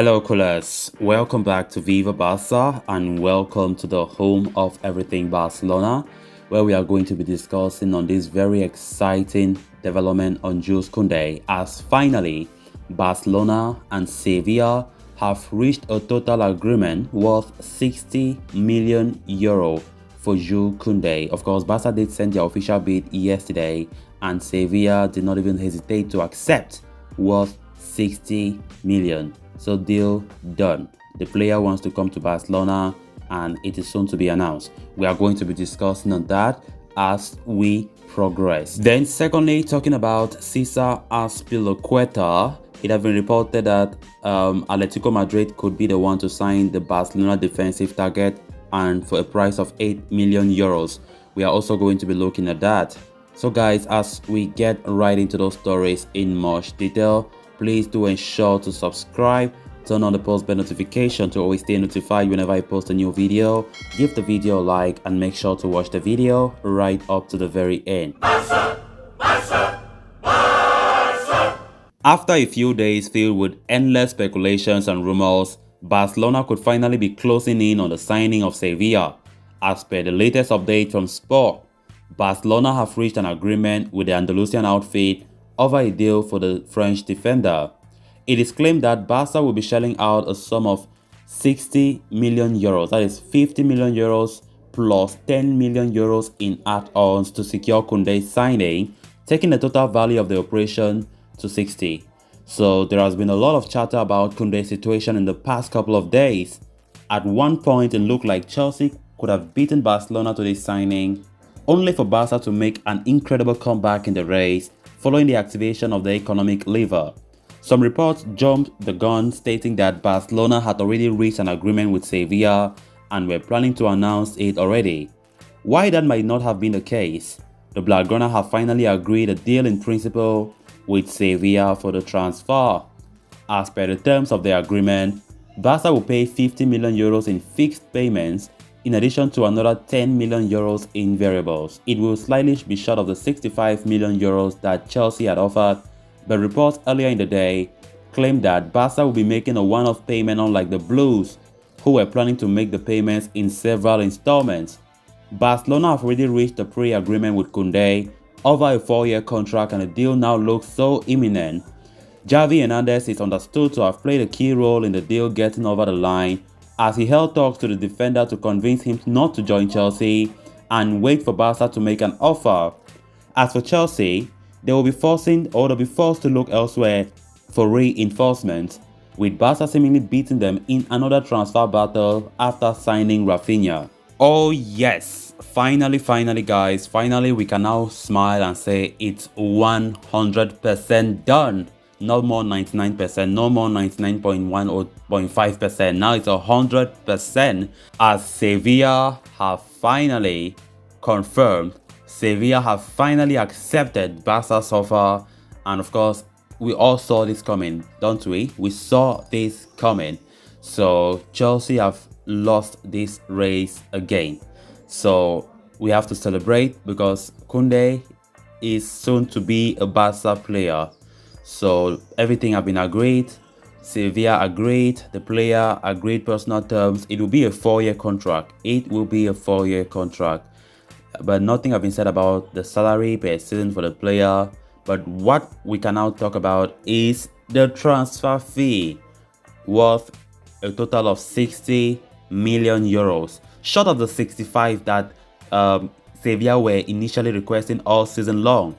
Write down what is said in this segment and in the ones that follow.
Hello, coolers. Welcome back to Viva Barca and welcome to the home of everything Barcelona, where we are going to be discussing on this very exciting development on Jules Kounde, as finally Barcelona and Sevilla have reached a total agreement worth 60 million euro for Jules Kounde. Of course, Barca did send their official bid yesterday, and Sevilla did not even hesitate to accept worth 60 million. So deal done. The player wants to come to Barcelona and it is soon to be announced. We are going to be discussing on that as we progress. Then secondly, talking about Cesar Azpilicueta, it has been reported that Atletico Madrid could be the one to sign the Barcelona defensive target and for a price of 8 million euros. We are also going to be looking at that. So guys, as we get right into those stories in much detail, please do ensure to subscribe, turn on the post bell notification to always stay notified whenever I post a new video. Give the video a like and make sure to watch the video right up to the very end. Barca, Barca, Barca. After a few days filled with endless speculations and rumors, Barcelona could finally be closing in on the signing of Sevilla. As per the latest update from Sport, Barcelona have reached an agreement with the Andalusian outfit over a deal for the French defender. It is claimed that Barca will be shelling out a sum of 60 million euros, that is 50 million euros plus 10 million euros in add-ons to secure Kounde's signing, taking the total value of the operation to 60. So there has been a lot of chatter about Kounde's situation in the past couple of days. At one point, it looked like Chelsea could have beaten Barcelona to this signing, only for Barca to make an incredible comeback in the race following the activation of the economic lever. Some reports jumped the gun stating that Barcelona had already reached an agreement with Sevilla and were planning to announce it already. Why that might not have been the case, the Blaugrana have finally agreed a deal in principle with Sevilla for the transfer. As per the terms of the agreement, Barca will pay 50 million euros in fixed payments in addition to another 10 million euros in variables. It will slightly be short of the 65 million euros that Chelsea had offered, but reports earlier in the day claimed that Barca will be making a one-off payment, unlike the Blues, who were planning to make the payments in several installments. Barcelona have already reached a pre-agreement with Kounde over a 4-year contract, and the deal now looks so imminent. Xavi Hernandez is understood to have played a key role in the deal getting over the line, as he held talks to the defender to convince him not to join Chelsea and wait for Barca to make an offer. As for Chelsea, they'll be forced to look elsewhere for reinforcements, with Barca seemingly beating them in another transfer battle after signing Rafinha. Oh yes, finally guys, finally we can now smile and say it's 100% done. No more 99%, no more 99.1 or 0.5%. Now it's 100%, as Sevilla have finally confirmed. Sevilla have finally accepted Barca's offer, and of course, we all saw this coming, don't we? We saw this coming. So Chelsea have lost this race again. So we have to celebrate because Kounde is soon to be a Barca player. So everything have been agreed. Sevilla agreed, the player agreed personal terms. It will be a 4-year contract. It will be a 4-year contract. But nothing have been said about the salary per season for the player. But what we can now talk about is the transfer fee, worth a total of 60 million euros, short of the 65 that Sevilla were initially requesting all season long.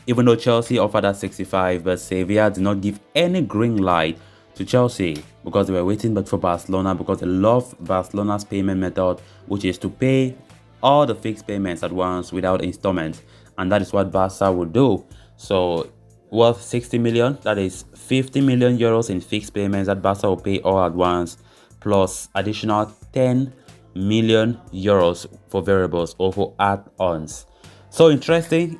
Even though Chelsea offered at 65, but Sevilla did not give any green light to Chelsea because they were waiting but for Barcelona, because they love Barcelona's payment method, which is to pay all the fixed payments at once without installments, and that is what Barca will do. So worth 60 million, that is 50 million euros in fixed payments that Barca will pay all at once, plus additional 10 million euros for variables or for add-ons. So interesting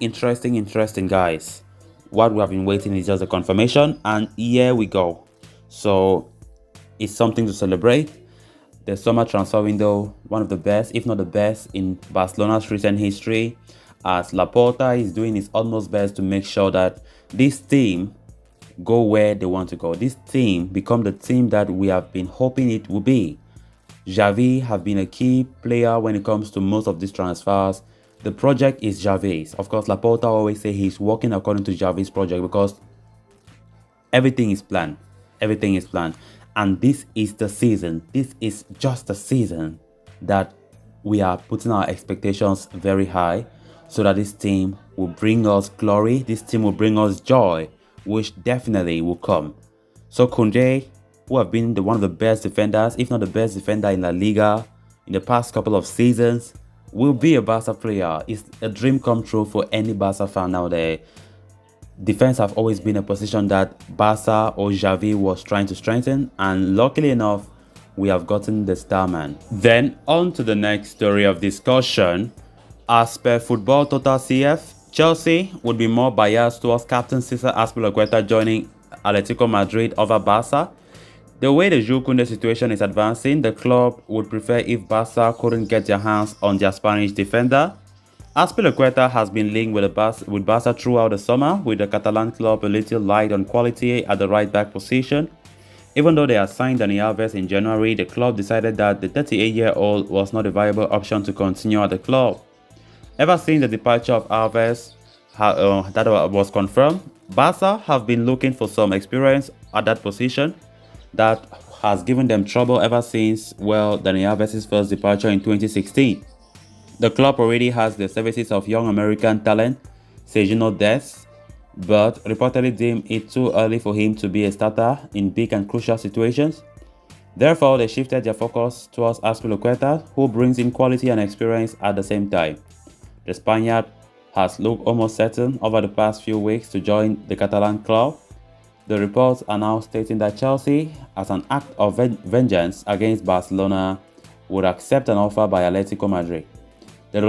guys. What we have been waiting is just a confirmation, and here we go. So it's something to celebrate. The summer transfer window, one of the best, if not the best, in Barcelona's recent history, as Laporta is doing his utmost best to make sure that this team go where they want to go. This team become the team that we have been hoping it will be. Xavi have been a key player when it comes to most of these transfers. The project is Xavi's. Of course, Laporta always say he's working according to Xavi's project because everything is planned. Everything is planned. And this is the season. This is just the season that we are putting our expectations very high so that this team will bring us glory. This team will bring us joy, which definitely will come. So Kounde, who have been one of the best defenders, if not the best defender in La Liga in the past couple of seasons, will be a Barca player. It's a dream come true for any Barca fan out there. Defense have always been a position that Barca or Xavi was trying to strengthen, and luckily enough, we have gotten the star man. Then on to the next story of discussion. As per Football Total CF, Chelsea would be more biased towards captain Cesar joining Atletico Madrid over Barca. The way the Jules Kounde situation is advancing, the club would prefer if Barca couldn't get their hands on their Spanish defender. Azpilicueta has been linked with Barca throughout the summer, with the Catalan club a little light on quality at the right-back position. Even though they had signed Dani Alves in January, the club decided that the 38-year-old was not a viable option to continue at the club. Ever since the departure of Alves that was confirmed, Barca have been looking for some experience at that position. That has given them trouble ever since, Dani Alves' first departure in 2016. The club already has the services of young American talent, Cesar, but reportedly deemed it too early for him to be a starter in big and crucial situations. Therefore, they shifted their focus towards Azpilicueta, who brings in quality and experience at the same time. The Spaniard has looked almost certain over the past few weeks to join the Catalan club. The reports are now stating that Chelsea, as an act of vengeance against Barcelona, would accept an offer by Atletico Madrid. The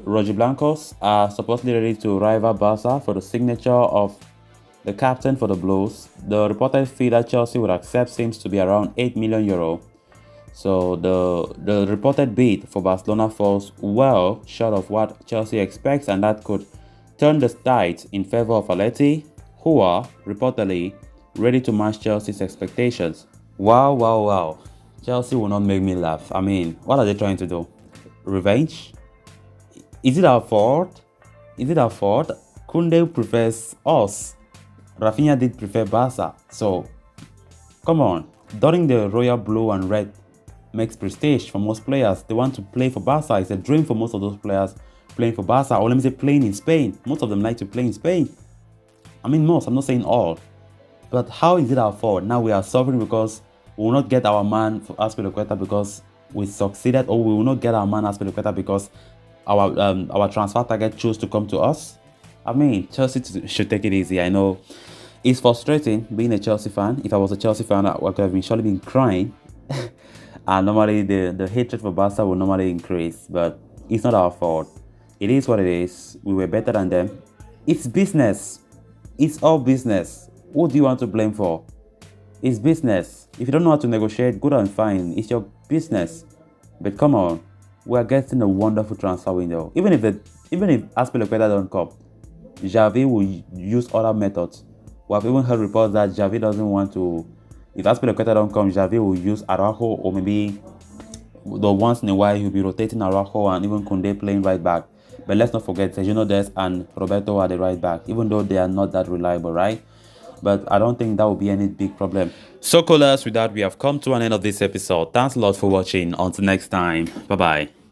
Rojiblancos are supposedly ready to rival Barca for the signature of the captain for the Blues. The reported fee that Chelsea would accept seems to be around €8 million. So the reported bid for Barcelona falls well short of what Chelsea expects, and that could turn the tides in favor of Atleti, who are reportedly ready to match Chelsea's expectations. Wow. Chelsea will not make me laugh. I mean, what are they trying to do? Revenge? Is it our fault? Kounde prefers us. Rafinha did prefer Barca. So, come on. During the royal blue and red makes prestige for most players. They want to play for Barca. It's a dream for most of those players playing for Barca. Or let me say playing in Spain. Most of them like to play in Spain. I mean most, I'm not saying all. But how is it our fault? Now we are suffering because we will not get our man for Azpilicueta because we succeeded, or we will not get our man Azpilicueta because our transfer target chose to come to us. I mean, Chelsea should take it easy. I know it's frustrating being a Chelsea fan. If I was a Chelsea fan, I could have surely been crying. And normally the hatred for Barca will normally increase, but it's not our fault. It is what it is. We were better than them. It's business. It's all business. Who do you want to blame for? It's business. If you don't know how to negotiate, good and fine. It's your business. But come on, we are getting a wonderful transfer window. Even if Azpilicueta don't come, Xavi will use other methods. We have even heard reports that Xavi doesn't want to. If Azpilicueta don't come, Xavi will use Araujo, or maybe the once in a while he'll be rotating Araujo and even Kounde playing right back. But let's not forget, Cesar and Roberto are the right back, even though they are not that reliable, right? But I don't think that will be any big problem. So, callers, with that, we have come to an end of this episode. Thanks a lot for watching. Until next time, bye-bye.